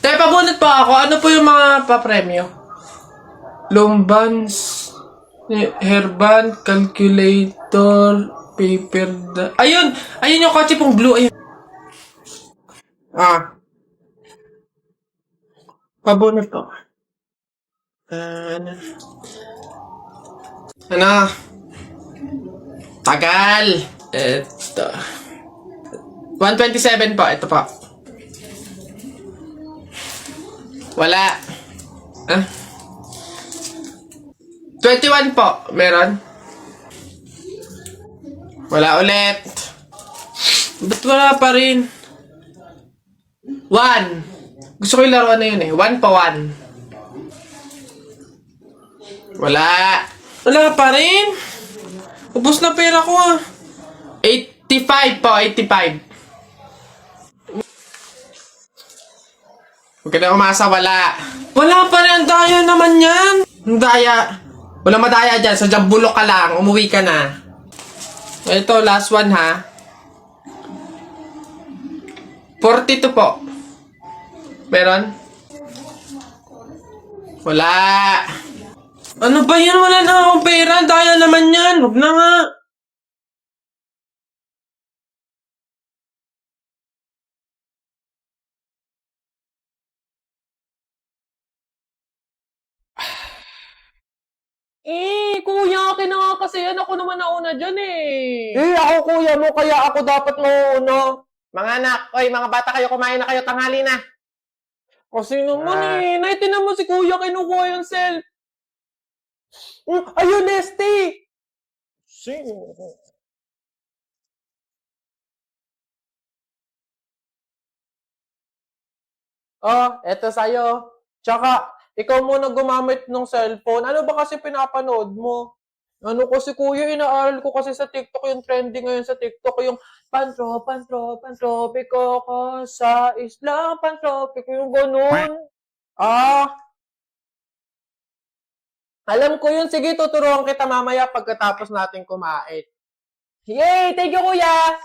Tayo, pabunot pa ako. Ano po yung mga papremyo? Lombans, hairband, calculator, paper, ayun! Ayun yung kotse pong blue. Ayun. Pabunot po. Ano? Ano? Tagal! Ito. 127 po. Ito po. Wala. 21 po. Meron? Wala ulit. Ba't wala pa rin? 1. Gusto ko yung laruan na yun eh. 1 pa 1. Wala. Wala pa rin. Ubus na pera ko ah. 85 po. 85. Huwag ka na umasa. Wala. Wala pa rin. Ang daya naman yan. Ang daya. Wala madaya dyan. Sa bulok ka lang. Umuwi ka na. Ito, last one ha. 42 po. Meron? Wala. Ano ba yan? Wala na akong pera. Daya naman yan. Huwag na nga. Kuya, akin na nga kasi yan. Ako naman nauna dyan eh. Ako kuya mo, kaya ako dapat mauna. Mga anak, oy, mga bata kayo, kumain na kayo, tanghali na. Kasi naman Nay, tinan mo si kuya, kinukuha yung cell. Ayun, Nesty! Sino? Eto sa'yo. Tsaka, ikaw muna gumamit ng cellphone. Ano ba kasi pinapanood mo? Ano kasi kuya, inaaral ko kasi sa TikTok yung trending ngayon sa TikTok, yung pantropiko ko sa isla, pantropiko yung ganun. Alam ko yun. Sige, tuturuan kita mamaya pagkatapos natin kumain. Yay! Thank you, kuya!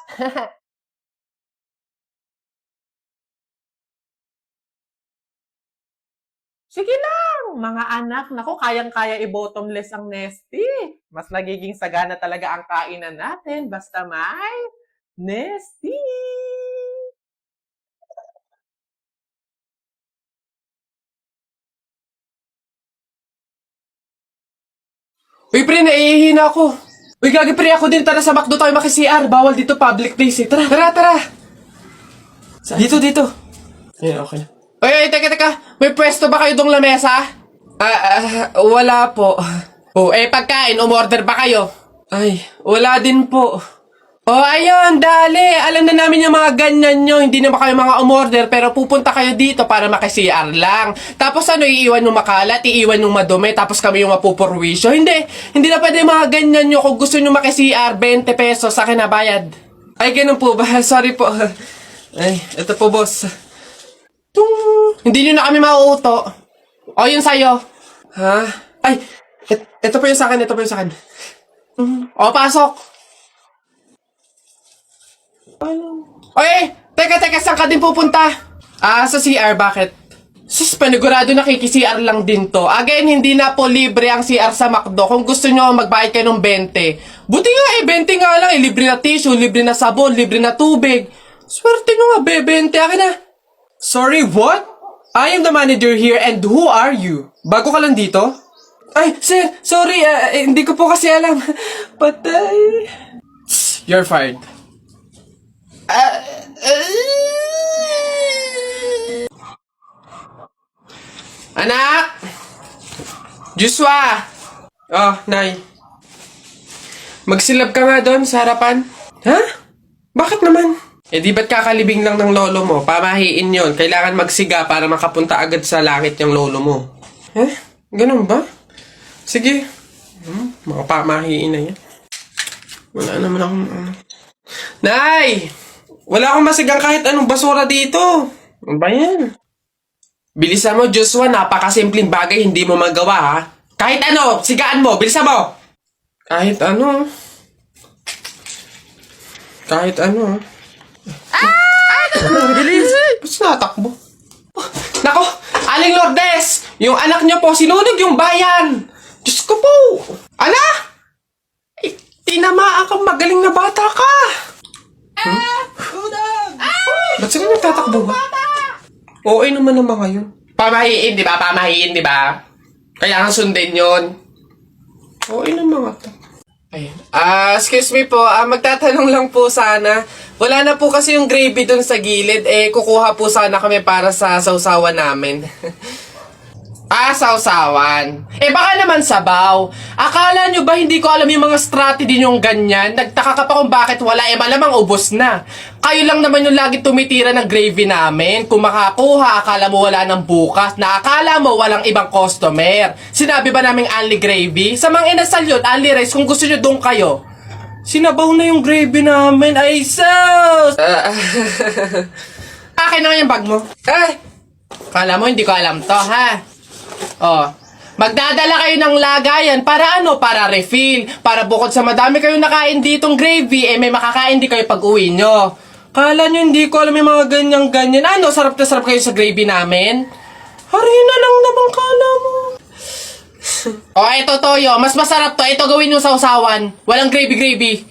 Sige lang, mga anak. Naku, kayang-kaya i-bottomless ang Nesty. Mas nagiging sagana talaga ang kainan natin basta may Nesty. Uy, pre, naiihi na ako. Uy, gagi, pre, ako din. Tara sa McDo tayo maki-CR. Bawal dito, public place eh. Tara, tara, tara. Dito, dito. Ayan, okay. Uy, teka. May pwesto ba kayo dong lamesa? Wala po. Pagkain, umorder ba kayo? Ay, wala din po. Ayun, dali. Alam na namin yung mga ganyan nyo. Hindi naman kayo mga umorder, pero pupunta kayo dito para maki-CR lang. Tapos iiwan yung makalat, iiwan yung madumi, tapos kami yung mapupurwisyo. Hindi na pwede mga ganyan nyo. Kung gusto nyo maki-CR, 20 pesos, sa akin na bayad. Ay, ganun po ba? Sorry po. Ay, ito po, boss. Hindi nyo na kami mauuto. Yun sa'yo. Ha? Ay, ito po yung sa akin, pasok. Teka, saan ka din pupunta? Sa CR, bakit? Sus, panigurado nakiki-CR lang din to. Again, hindi na po libre ang CR sa McDo. Kung gusto nyo, magbayad kayo ng 20. Buti nga 20 nga lang. Libre na tissue, libre na sabon, libre na tubig. Swerte nyo nga, 20. Akin na. Sorry, what? I am the manager here and who are you? Bago ka lang dito? Ay, sir, sorry, hindi ko po kasi alam. Patay. You're fired. Anak! Joshua! Nay. Magsilab ka nga doon sa harapan. Ha? Bakit naman? Di ba't kakalibing lang ng lolo mo? Pamahiin yon. Kailangan magsiga para makapunta agad sa langit yung lolo mo. Ganun ba? Sige. Mga pamahiin na yan. Wala naman akong Nay! Wala akong masigang kahit anong basura dito. Ano ba yan? Bilisan mo, Joshua. Napakasimpleng bagay, hindi mo magawa, ha? Kahit ano, sigaan mo. Bilisan mo. Kahit ano. Bilis! Ba't natakbo? Naku, Aling Lourdes, yung anak niyo po, sinunog yung bayan. Diyos ko po. Ala? Eh, tinamaan kang magaling na bata ka. Ba't sila nagtatakbo ba? Oo naman ang mga yun. Pamahiin, di ba? Pamahiin, di ba? Kaya nga sundin yun. Oo ng mga to. Ayun. Excuse me po, magtatanong lang po sana. Wala na po kasi yung gravy dun sa gilid. Kukuha po sana kami para sa sausawan namin. Sausawan. Baka naman sabaw. Akala nyo ba hindi ko alam yung mga strategy nyong ganyan? Nagtaka ka pa kung bakit wala. Malamang ubos na. Kayo lang naman yung lagi tumitira ng gravy namin. Kung makakuha, akala mo wala ng bukas. Na akala mo walang ibang customer. Sinabi ba namin only gravy? Sa mga inasal yun, only rice. Kung gusto nyo doon kayo. Sinabaw na yung gravy namin. Ay, sus! Akin na nga yung bag mo. Kala mo hindi ko alam to, ha? Magdadala kayo ng lagayan para ano? Para refill. Para bukod sa madami kayong nakain ditong gravy, may makakain din kayo pag uwi nyo. Kala nyo hindi ko alam yung mga ganyan-ganyan. Ano? Sarap na sarap kayo sa gravy namin? Harina lang naman kala mo. Ito toyo. Mas masarap to. Ito gawin nyo sa usawan. Walang gravy-gravy.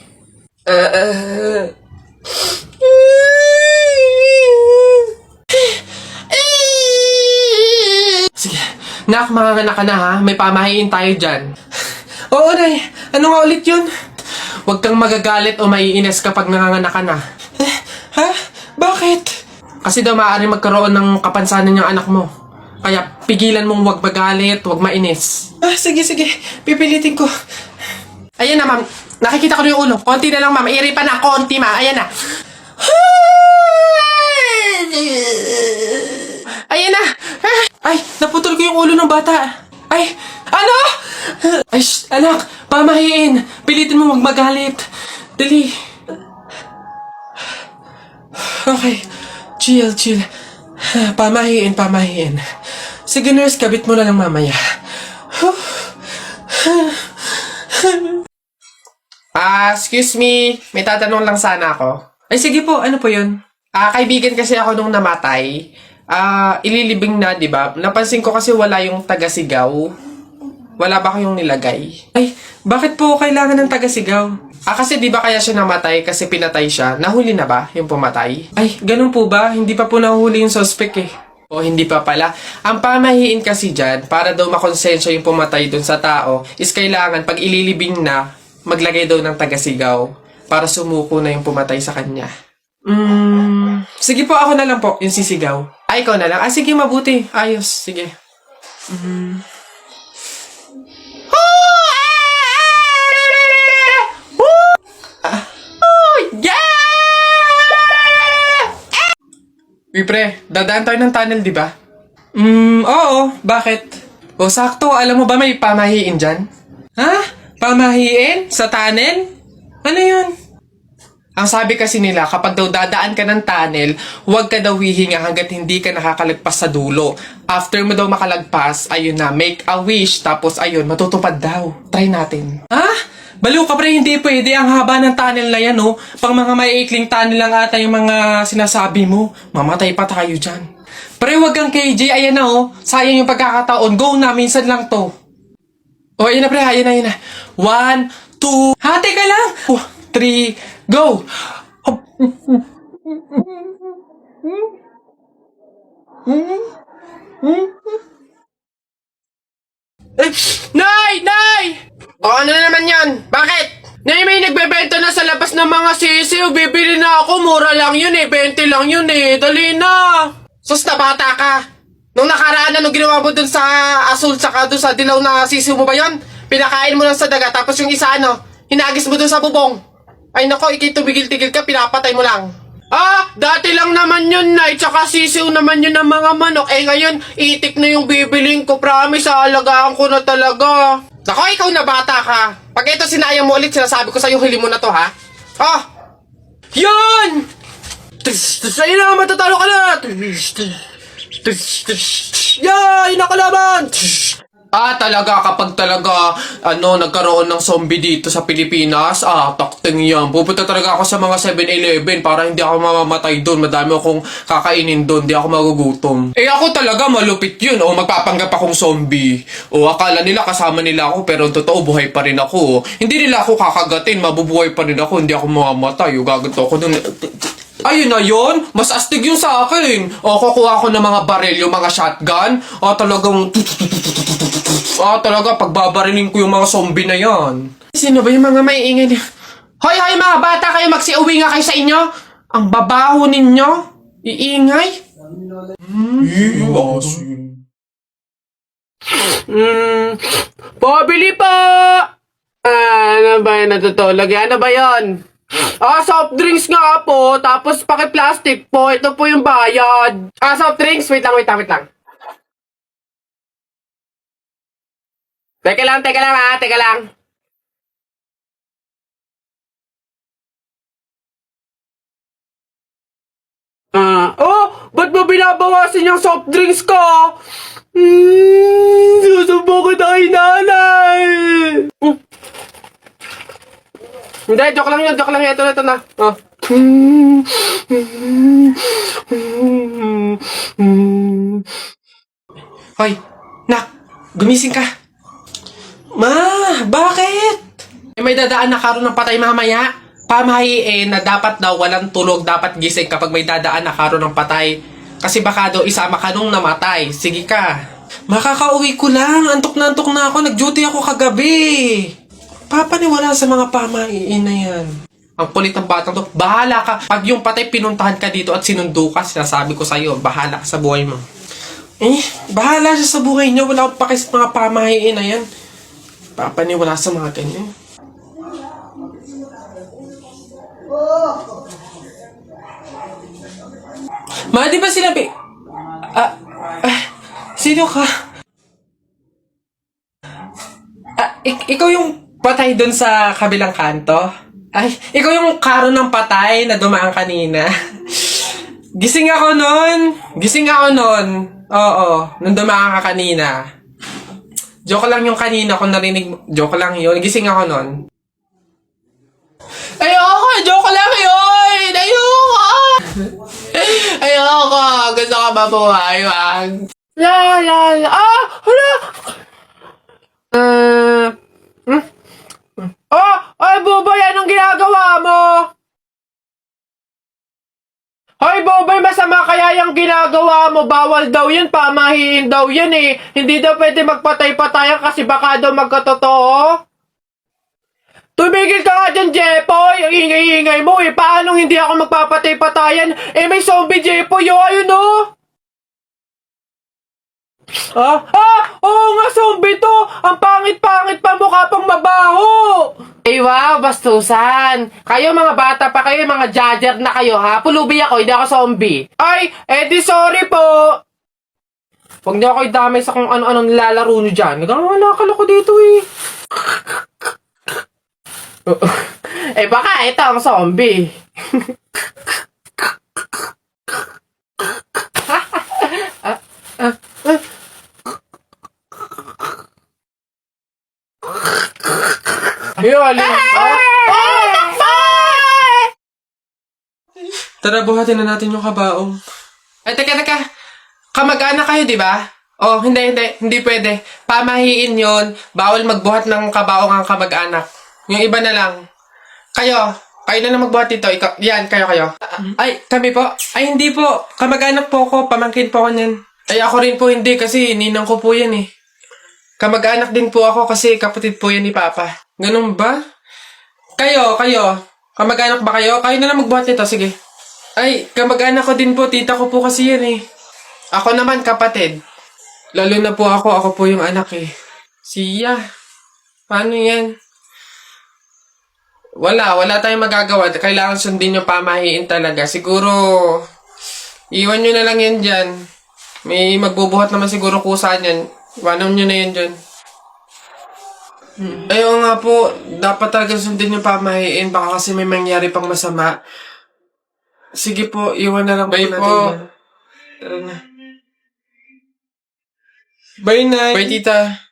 Sige. Nak, manganganak ka na ha. May pamahiin tayo dyan. Oo, Nay. Ano nga ulit yun? Huwag kang magagalit o maiinis kapag nanganganak ka na. Ha? Bakit? Kasi daw maaaring magkaroon ng kapansanan yung anak mo. Kaya pigilan mong huwag magalit, huwag mainis. Sige. Pipilitin ko. Ayan na, ma'am. Nakikita ko na yung ulo. Konti na lang, ma'am. Iri pa na. Konti, ma'am. Ayan na. Ayan na. Ay, naputol ko yung ulo ng bata. Ay, ano? Ay, anak, pamahiin. Pilitin mo huwag magalit. Dali. Okay. Chill. Pamahiin. Sige, nurse, kabit mo na lang mamaya. Excuse me. May tatanong lang sana ako. Ay, sige po. Ano po yun? Kaibigan kasi ako nung namatay. Ililibing na, di ba? Napansin ko kasi wala yung taga-sigaw. Wala ba kayong nilagay? Ay, bakit po kailangan ng taga-sigaw? Kasi di ba kaya siya namatay kasi pinatay siya? Nahuli na ba yung pumatay? Ay, ganun po ba? Hindi pa po nahuli yung suspect eh. O hindi pa pala. Ang pamahiin kasi dyan, para daw makonsensya yung pumatay dun sa tao, is kailangan pag ililibing na, maglagay daw ng taga-sigaw para sumuko na yung pumatay sa kanya. Sige po, ako na lang po, yung sisigaw. Ay, ikaw na lang. Sige, mabuti. Ayos, sige. Uy, pre, dadaan tayo ng tunnel, di ba? Oo. Bakit? Sakto. Alam mo ba may pamahiin dyan? Ha? Pamahiin? Sa tunnel? Ano yun? Ang sabi kasi nila, kapag daw dadaan ka ng tunnel, huwag ka daw hihinga hanggat hindi ka nakakalagpas sa dulo. After mo daw makalagpas, ayun na, make a wish, tapos ayun, matutupad daw. Try natin. Baliw ka pre, hindi pwede. Ang haba ng tunnel na yan, oh. Pang mga maiikling tunnel lang ata yung mga sinasabi mo. Mamatay pa tayo dyan. Pre, wag kang KJ, ayan na, oh. Sayang yung pagkakataon. Go na, minsan lang to. Ayan na pre, ayan na. 1, 2, hati ka lang. 3, go! Nay! Ano na naman yan? Bakit? Nay, may nagbebenta na sa labas ng mga sisiw. Bibili na ako. Mura lang yun eh. 20 lang yun eh. Dali na. Sus na bata ka. Nung nakaraan na nung ginawa mo dun sa asul tsaka dun sa dilaw na sisiw mo ba yun? Pinakain mo lang sa daga. Tapos yung isa hinagis mo dun sa bubong. Ay nako, tumigil-tigil ka. Pinapatay mo lang. Dati lang naman yun, Nay. Tsaka sisiw naman yun ng mga manok. Ngayon, itik na yung bibiling ko. Promise, aalagaan ko na talaga. Nako, ikaw na bata ka. Pag ito sinayang mo ulit, sinasabi ko sa'yo, huli mo na to, ha? Yun! Sa'yo na, matatalo ka na! Yay! Nakalaban! Talaga, kapag talaga, nagkaroon ng zombie dito sa Pilipinas, takting yan. Pupunta talaga ako sa mga 7-Eleven para hindi ako mamamatay doon. Madami akong kakainin doon, hindi ako magugutom. Ako talaga, malupit yun. Magpapanggap akong zombie. Akala nila kasama nila ako, pero totoo, buhay pa rin ako. Hindi nila ako kakagatin, mabubuhay pa rin ako, hindi ako mamamatay. Gaganto ako doon. Ayun na yun, mas astig yun sa akin. Kukuha ko ng mga baril, yung mga shotgun. Talaga, pagbabarilin ko yung mga zombie na yan. Sino ba yung mga maiingay niya? Hoy, mga bata kayo, magsiuwi nga kayo sa inyo. Ang babaho ninyo. Iingay. Pabili pa! Ano ba yun natutulog? Ano ba yun? Soft drinks nga po, tapos paki-plastic po. Ito po yung bayad. Soft drinks. Wait lang. Teka lang teka lang. Ba't mo binabawasan yung soft drinks ko? Susubo ko tayo, nanay. Hindi, joke lang yun. Ito na. Hoy, nak, gumising ka. Ma, bakit? May dadaan na karon ng patay mamaya. Pamahiin na dapat daw walang tulog, dapat gising kapag may dadaan na karon ng patay. Kasi baka daw isama ka nung namatay. Sige ka. Makakauwi ko lang. Antok na ako. Nag-duty ako kagabi. Papaniwala sa mga pamahiin na yan. Ang kulit ng batang to. Bahala ka. Pag yung patay pinuntahan ka dito at sinundo ka, sinasabi ko sa'yo, bahala ka sa buhay mo. Bahala siya sa buhay niyo. Wala akong paki sa mga pamahiin na yan. Papaniwala sa mga ganyan. Ma, di ba sinabi? Sino ka? Ikaw yung patay dun sa kabilang kanto? Ikaw yung karo ng patay na dumaan kanina. Gising ako nun. Oo, nung dumaan ka kanina. Joke lang yung kanina kung narinig mo. Joke lang yun. Gising ako nun. Joke lang yun! Ayoko! Gusto ka mabuhay, wag. Hala! Bubay, anong ginagawa mo? Hoy, Bobay, masama kaya yung ginagawa mo. Bawal daw yun, pamahiin daw yun eh. Hindi daw pwede magpatay-patayan kasi baka daw magkatotoo. Tumigil ka nga dyan, Jepoy. Ang ingay-ingay mo eh. Paano hindi ako magpapatay-patayan? May zombie, Jepoy, ayun oh. Oo nga, zombie to. Ang pangit-pangit pa, mukha pang mabaho. Wow, bastusan. Kayo mga bata pa kayo, mga judger na kayo ha. Pulubi ako, hindi ako zombie. Di sorry po. Huwag niyo ako idamay sa kung ano-ano nilalaro niyo dyan. Nagkakalakal ako dito eh. Baka ito ang zombie. Tara, buhatin na natin yung kabaong. Teka. Kamag-anak kayo, di ba? Hindi pwede. Pamahiin yon. Bawal magbuhat ng kabaong ang kamag-anak. Yung iba na lang. Kayo na lang magbuhat dito. Kayo. Kami po? Hindi po. Kamag-anak po ako. Pamangkin po ako niyan. Ako rin po hindi kasi ninang ko po yan eh. Kamag-anak din po ako kasi kapatid po yan ni Papa. Ganun ba? Kayo. Kamag-anak ba kayo? Kayo na lang magbuhat nito, sige. Kamag-anak ko din po. Tita ko po kasi yan eh. Ako naman kapatid. Lalo na po ako po yung anak eh. Siya. Paano yan? Wala tayong magagawa. Kailangan sundin yung pamahiin talaga. Siguro, iwan nyo na lang yan dyan. May magbubuhat naman siguro kusa niyan. Iwanan nyo na yan dyan. Oo nga po, dapat talaga sundin yung pamahiin. Baka kasi may mangyari pang masama. Sige po, iwan na lang po natin. Bye po. Tara na. Bye, Nay. Bye, Tita.